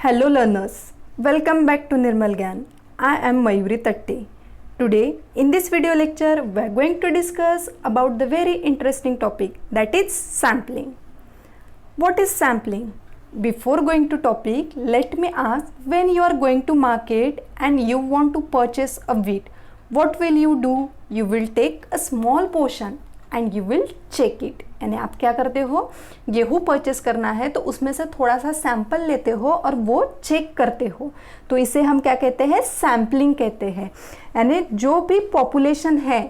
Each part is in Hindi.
Hello learners, welcome back to Nirmal Gyan. I am Mayuri Tatti. Today in this video lecture we are going to discuss about the very interesting topic, that is sampling. What is sampling? Before going to topic, let me ask, when you are going to market and you want to purchase a wheat, what will you do? You will take a small portion and you will check it. यानी आप क्या करते हो, गेहूँ परचेस करना है तो उसमें से थोड़ा सा सैंपल लेते हो और वो चेक करते हो, तो इसे हम क्या कहते हैं, सैम्पलिंग कहते हैं। यानी जो भी पॉपुलेशन है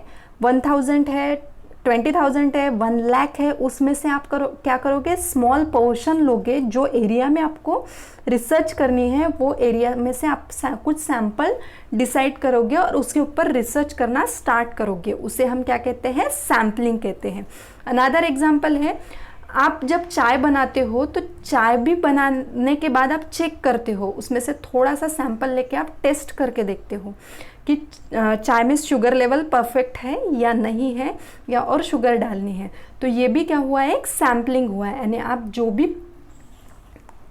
1000 है, 20,000 है, 1 लाख है, उसमें से आप क्या करोगे, स्मॉल पोर्शन लोगे। जो एरिया में आपको रिसर्च करनी है वो एरिया में से आप कुछ सैंपल डिसाइड करोगे और उसके ऊपर रिसर्च करना स्टार्ट करोगे, उसे हम क्या कहते हैं, सैम्पलिंग कहते हैं। अनदर एग्जांपल है, आप जब चाय बनाते हो तो चाय भी बनाने के बाद आप चेक करते हो, उसमें से थोड़ा सा सैंपल लेके आप टेस्ट करके देखते हो कि चाय में शुगर लेवल परफेक्ट है या नहीं है, या और शुगर डालनी है। तो ये भी क्या हुआ है, एक सैम्पलिंग हुआ है। यानी आप जो भी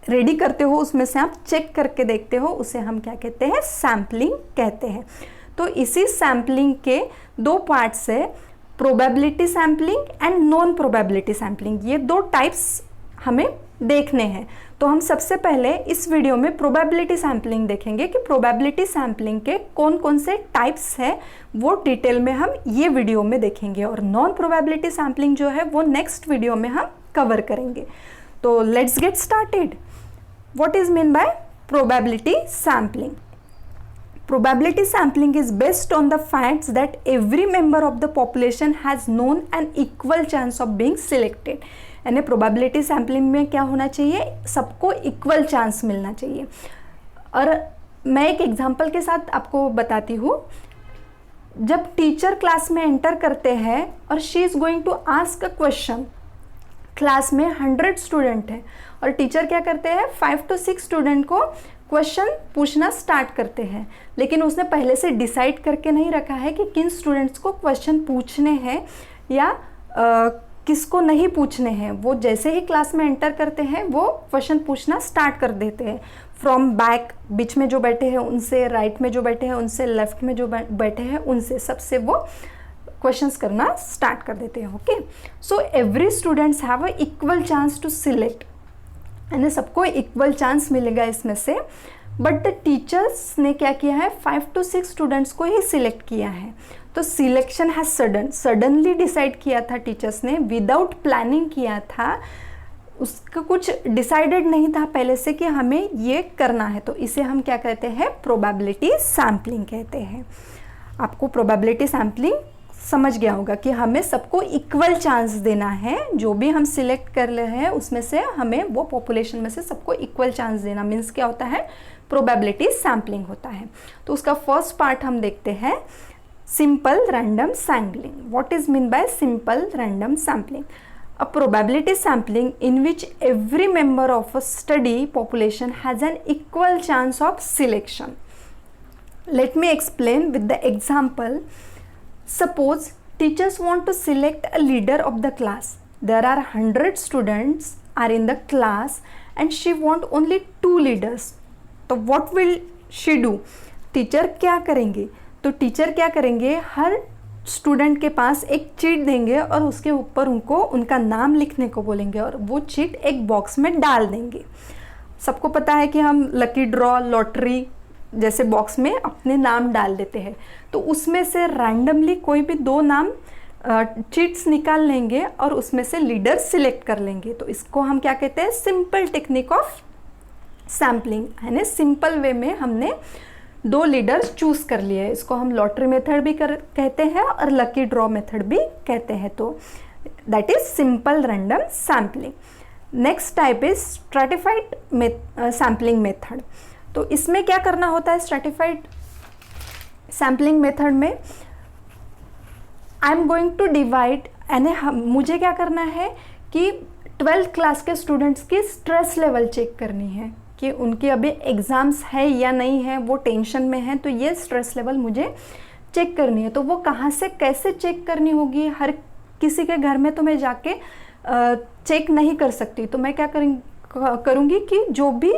रेडी करते हो उसमें से आप चेक करके देखते हो, उसे हम क्या कहते हैं, सैम्पलिंग कहते हैं। तो इसी सैम्पलिंग के दो पार्ट्स है, probability sampling and non probability sampling. ये दो टाइप्स हमें देखने हैं। तो हम सबसे पहले इस वीडियो में प्रोबेबिलिटी सैम्पलिंग देखेंगे कि प्रोबेबिलिटी सैम्पलिंग के कौन कौन से टाइप्स हैं, वो डिटेल में हम ये वीडियो में देखेंगे, और नॉन प्रोबेबिलिटी सैम्पलिंग जो है वो नेक्स्ट वीडियो में हम कवर करेंगे। तो let's get started. What is mean by probability sampling? Probability sampling is based on the facts that every member of the population has known an equal chance of being selected. यानी probability sampling में क्या होना चाहिए, सबको equal chance मिलना चाहिए। और मैं एक एग्जांपल के साथ आपको बताती हूँ। जब टीचर क्लास में एंटर करते हैं और she is going to ask a question, class में 100 स्टूडेंट है और टीचर क्या करते हैं, 5 to 6 स्टूडेंट को क्वेश्चन पूछना स्टार्ट करते हैं, लेकिन उसने पहले से डिसाइड करके नहीं रखा है कि किन स्टूडेंट्स को क्वेश्चन पूछने हैं या किसको नहीं पूछने हैं। वो जैसे ही क्लास में एंटर करते हैं वो क्वेश्चन पूछना स्टार्ट कर देते हैं, फ्रॉम बैक, बीच में जो बैठे हैं उनसे, राइट में जो बैठे हैं उनसे, लेफ्ट में जो बैठे हैं उनसे, सबसे वो क्वेश्चंस करना स्टार्ट कर देते हैं। Okay, so every students have a equal chance to select, यानी सबको इक्वल चांस मिलेगा इसमें से। बट द टीचर्स ने क्या किया है, 5 to 6 स्टूडेंट्स को ही सिलेक्ट किया है। तो सिलेक्शन है सडनली डिसाइड किया था टीचर्स ने, विदाउट प्लानिंग किया था, उसका कुछ डिसाइडेड नहीं था पहले से कि हमें ये करना है। तो इसे हम क्या कहते हैं, प्रोबेबिलिटी सैम्पलिंग कहते हैं। आपको प्रोबेबिलिटी सैम्पलिंग समझ गया होगा कि हमें सबको इक्वल चांस देना है, जो भी हम सिलेक्ट कर रहे हैं उसमें से हमें वो पॉपुलेशन में से सबको इक्वल चांस देना, मीन्स क्या होता है, प्रोबेबिलिटी सैम्पलिंग होता है। तो उसका फर्स्ट पार्ट हम देखते हैं, simple random sampling. What is mean by simple random sampling? A probability sampling in which every member of a study population has an equal chance of selection. Let me explain with the example. Suppose teachers want to select a leader of the class. There are 100 students are in the class and she want only 2 leaders. तो what will she do? Teacher क्या करेंगे? तो टीचर क्या करेंगे, हर स्टूडेंट के पास एक चीट देंगे और उसके ऊपर उनको उनका नाम लिखने को बोलेंगे और वो चीट एक बॉक्स में डाल देंगे। सबको पता है कि हम लकी ड्रॉ, लॉटरी जैसे बॉक्स में अपने नाम डाल देते हैं, तो उसमें से रैंडमली कोई भी 2 नाम चीट्स निकाल लेंगे और उसमें से लीडर सिलेक्ट कर लेंगे। तो इसको हम क्या कहते हैं, सिंपल टेक्निक ऑफ सैम्पलिंग। यानी सिंपल वे में हमने 2 लीडर्स चूज कर लिए हैं। इसको हम लॉटरी मेथड भी कहते हैं और लकी ड्रॉ मेथड भी कहते हैं। तो that is simple random sampling. Next type is stratified sampling method. तो इसमें क्या करना होता है, स्ट्रैटिफाइड सैम्पलिंग मेथड में I am going to divide, यानी मुझे क्या करना है कि 12th क्लास के स्टूडेंट्स की स्ट्रेस लेवल चेक करनी है कि उनके अभी एग्ज़ाम्स है या नहीं है, वो टेंशन में है, तो ये स्ट्रेस लेवल मुझे चेक करनी है। तो वो कहाँ से कैसे चेक करनी होगी, हर किसी के घर में तो मैं जाके चेक नहीं कर सकती। तो मैं क्या करूँगी कि जो भी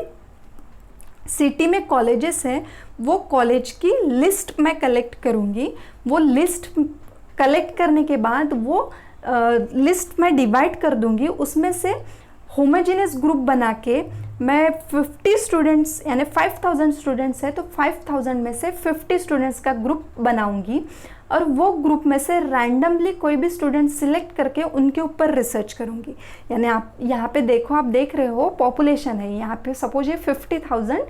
सिटी में कॉलेजेस हैं, वो कॉलेज की लिस्ट मैं कलेक्ट करूँगी। वो लिस्ट कलेक्ट करने के बाद वो लिस्ट मैं डिवाइड कर दूँगी, उसमें से होमोजेनियस ग्रुप बना के मैं 50 स्टूडेंट्स यानी 5000 स्टूडेंट्स है तो 5000 में से 50 स्टूडेंट्स का ग्रुप बनाऊंगी और वो ग्रुप में से रैंडमली कोई भी स्टूडेंट सिलेक्ट करके उनके ऊपर रिसर्च करूंगी। यानी आप यहाँ पे देखो, आप देख रहे हो पॉपुलेशन है यहाँ पे, सपोज ये 50,000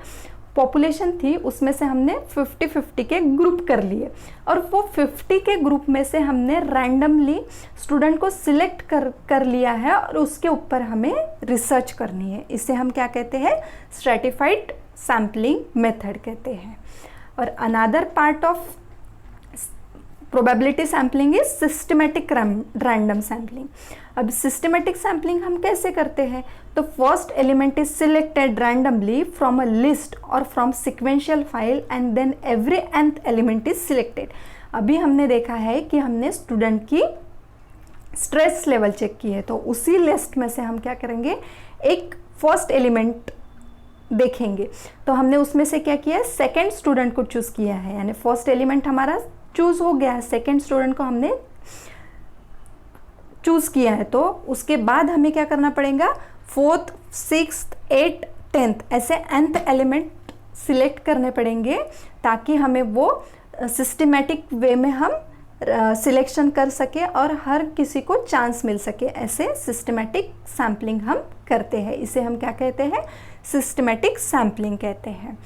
पॉपुलेशन थी, उसमें से हमने 50-50 के ग्रुप कर लिए और वो 50 के ग्रुप में से हमने रैंडमली स्टूडेंट को सिलेक्ट कर लिया है और उसके ऊपर हमें रिसर्च करनी है। इसे हम क्या कहते हैं? स्ट्रैटिफाइड सैम्पलिंग मेथड कहते हैं। और another part of probability sampling is systematic random sampling. अब सिस्टमेटिक सैम्पलिंग हम कैसे करते हैं? तो first element is selected randomly from a list और from sequential file and then every nth element is selected. अभी हमने देखा है कि हमने स्टूडेंट की स्ट्रेस लेवल चेक की है, तो उसी लिस्ट में से हम क्या करेंगे? एक फर्स्ट एलिमेंट देखेंगे। तो हमने उसमें से क्या किया है? सेकेंड स्टूडेंट को चूज किया है, यानी फर्स्ट एलिमेंट हमारा चूज हो गया है, सेकेंड स्टूडेंट को हमने चूज किया है। तो उसके बाद हमें क्या करना पड़ेगा? 4th, 6th, 8th, 10th ऐसे nth एलिमेंट सिलेक्ट करने पड़ेंगे ताकि हमें वो सिस्टमेटिक वे में हम सिलेक्शन कर सके और हर किसी को चांस मिल सके। ऐसे सिस्टमेटिक सैम्पलिंग हम करते हैं। इसे हम क्या कहते हैं? सिस्टमेटिक सैम्पलिंग कहते हैं।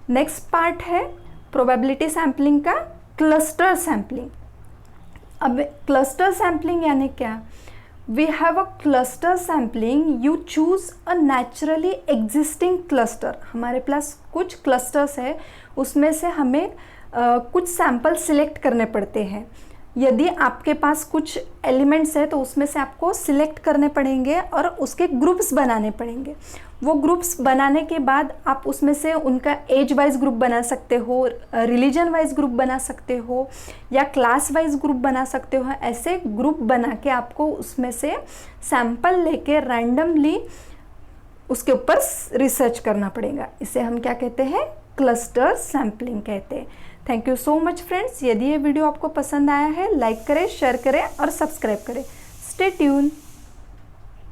नेक्स्ट पार्ट है प्रोबेबिलिटी सैम्पलिंग का क्लस्टर सैम्पलिंग। अब क्लस्टर सैम्पलिंग यानी क्या? We have a cluster sampling, you choose a naturally existing cluster. हमारे पास कुछ क्लस्टर्स है, उसमें से हमें कुछ सैंपल सिलेक्ट करने पड़ते हैं। यदि आपके पास कुछ एलिमेंट्स है तो उसमें से आपको सिलेक्ट करने पड़ेंगे और उसके ग्रुप्स बनाने पड़ेंगे। वो ग्रुप्स बनाने के बाद आप उसमें से उनका एज वाइज ग्रुप बना सकते हो, रिलीजन वाइज ग्रुप बना सकते हो या क्लास वाइज ग्रुप बना सकते हो। ऐसे ग्रुप बना के आपको उसमें से सैंपल लेके रैंडमली उसके ऊपर रिसर्च करना पड़ेगा। इसे हम क्या कहते हैं? क्लस्टर सैम्पलिंग कहते हैं। Thank you so much friends. यदि ये वीडियो आपको पसंद आया है, लाइक करें, शेयर करें और सब्सक्राइब करें। Stay tune.